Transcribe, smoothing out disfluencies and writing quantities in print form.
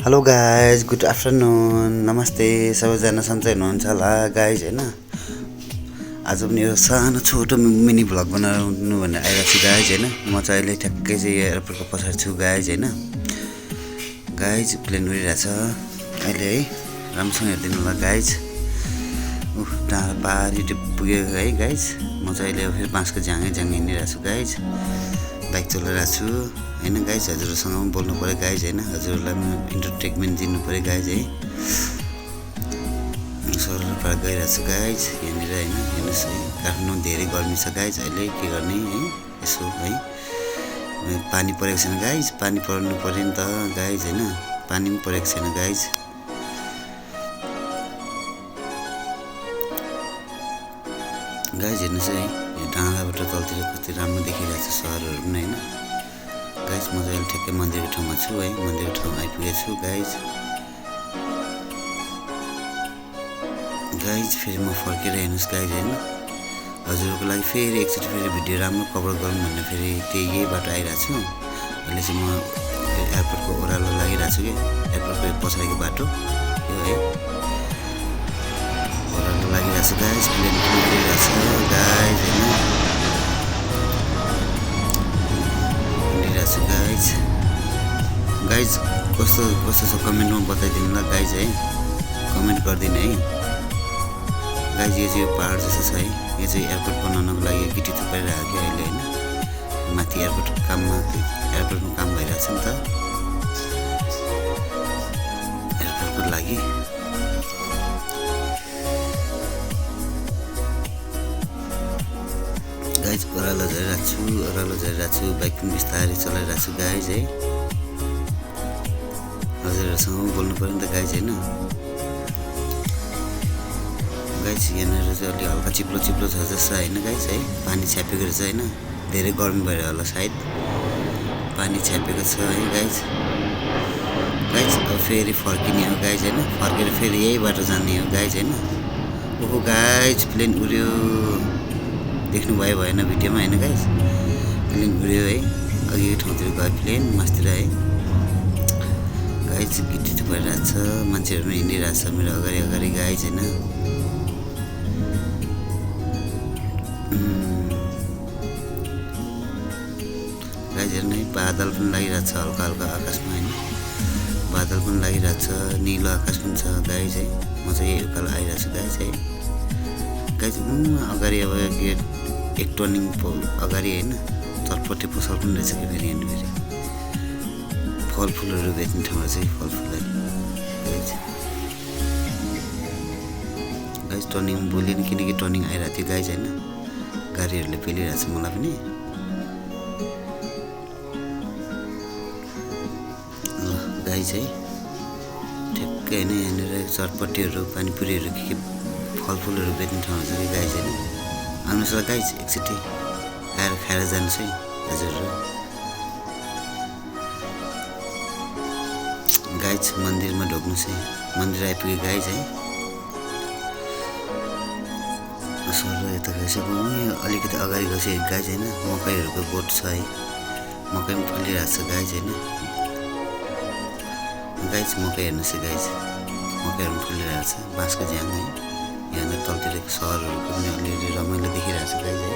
Hello guys, good afternoon, नमस्ते। सबैजना सन्चै हुनुहुन्छ होला गाइज होइन। आज पनि यो सानो छोटो मिनी भ्लग बनाउनु भनेर आइरहेको छु गाइज होइन। म चाहिँ अहिले ठ्याक्कै चाहिँ एयरपोर्टको पछाडि छु गाइज होइन। गाइज प्लेन उडिरहेछ अहिले है, राम्रोसँग हेरिदिनु होला गाइज। डाँडा पारी पुग्यो है गाइज। म चाहिँ अहिले फेरि बाँसको झ्याङै हिँडिरहेको छु गाइज, बाइक चलाइरहेको छु होइन गाइज। हजुरहरूसँग पनि बोल्नु पऱ्यो गाइज होइन, हजुरहरूलाई पनि इन्टरटेनमेन्ट दिनु पऱ्यो गाइज है। सरल पार्क गइरहेको छु गाइज यहाँनिर होइन। हेर्नुहोस् है, काठमाडौँ धेरै गर्मी छ गाइज अहिले, के गर्ने है। यसो है, पानी परेको छैन गाइज, पानी पर्नु पऱ्यो नि त गाइज होइन। पानी पनि परेको छैन गाइज। गाइज हेर्नुहोस् है, यो डाँडाबाट तलतिर कति राम्रो देखिरहेको छ सहरहरू पनि होइन गाइज। म चाहिँ अहिले ठ्याक्कै मन्दिरको ठाउँमा छु है, मन्दिरको ठाउँमा आइपुगेको छु गाइज। गाइज फेरि म फर्केर हेर्नुहोस् गाइज होइन। हजुरहरूको लागि फेरि एकचोटि फेरि भिडियो राम्रो कभर गरौँ भनेर फेरि यही बाटो आइरहेको छु। अहिले चाहिँ म एयरपोर्टको ओह्रालो लागिरहेको छु कि, एयरपोर्टको पछाडिको बाटो यो है, ओह्रालो लागिरहेको छु गाइज। प्लेन पनि उडिरहेको छ गाइज होइन, उडिरहेको छु गाइज। गाइज कस्तो छ कमेन्टमा बताइदिनु ल गाइज है, कमेन्ट गरिदिनु है गाइज। यो चाहिँ पहाड जस्तो छ है, यो चाहिँ एयरपोर्ट बनाउनको लागि गिटी थुपारिरहेको कि अहिले होइन। माथि एयरपोर्टको काममा काम भइरहेको छ नि त एयरपोर्टको लागि। गाइज ओह्रालो झरिरहेको छु, बाइक पनि बिस्तारै चलाइरहेको छु गाइज है। हजुरहरूसँग पनि बोल्नु पऱ्यो नि त गाइज होइन। गाइज यहाँनिर चाहिँ अलि हल्का चिप्लो छ जस्तो होइन गाइज है। पानी छ्यापेको रहेछ होइन, धेरै गर्मी भएर होला सायद पानी छ्यापेको छ है गाइज। गाइज अब फेरि फर्किने हो गाइज होइन, फर्केर फेरि यही बाटो जाने हो गाइज होइन। ओहो गाइज प्लेन उड्यो, देख्नुभयो भएन भिडियोमा होइन गाइज। प्लेन उड्यो है, अघिको ठाउँतिर गयो प्लेन मासतिर है गाइज। गिटी थुपारिरहेको छ, मान्छेहरू पनि हिँडिरहेको छ मेरो अगाडि गाइज होइन। गाइज हेर्नु है, बादल पनि लागिरहेको छ हल्का आकाशमा होइन, बादल पनि लागिरहेको छ, निलो आकाश पनि छ गाइज है। म चाहिँ यही उकालो आइरहेको छु गाइज है। गाइज अगाडि अब एक टर्निङ अगाडि होइन, चटपटे पसल पनि रहेछ कि फेरि यहाँनिर फेरि फलफुलहरू बेच्ने ठाउँमा चाहिँ फलफुलहरू गाइज। गाइज टर्निङ बोलेन किनकि टर्निङ आइरहेको थियो गाइज होइन, गाडीहरूले पेलिरहेको छ मलाई पनि ल गाइज है। ठ्याक्कै होइन यहाँनिर चटपटीहरू पानीपुरीहरू के फलफुलहरू बेच्ने ठाउँहरू छ कि गाइज होइन। आउनुहोस् ल गाइज एकचोटि आएर खाएर जानुहोस् है हजुरहरू। गाइज मन्दिरमा ढोक्नुहोस् है, मन्दिर आइपुग्यो गाइज है। सर यता गइसक्यो, अलिकति अगाडि गइसक्यो गाइज होइन। मकैहरूको बोट छ है, मकै पनि फलिरहेको छ गाइज होइन। गाइज मकै हेर्नुहोस् है गाइज, मकैहरू पनि फलिरहेको छ, बाँसको झ्याङ है। यहाँनिर तलतिर सहरहरूको पनि अलिअलि रमाइलो देखिरहेको छ गाइज है।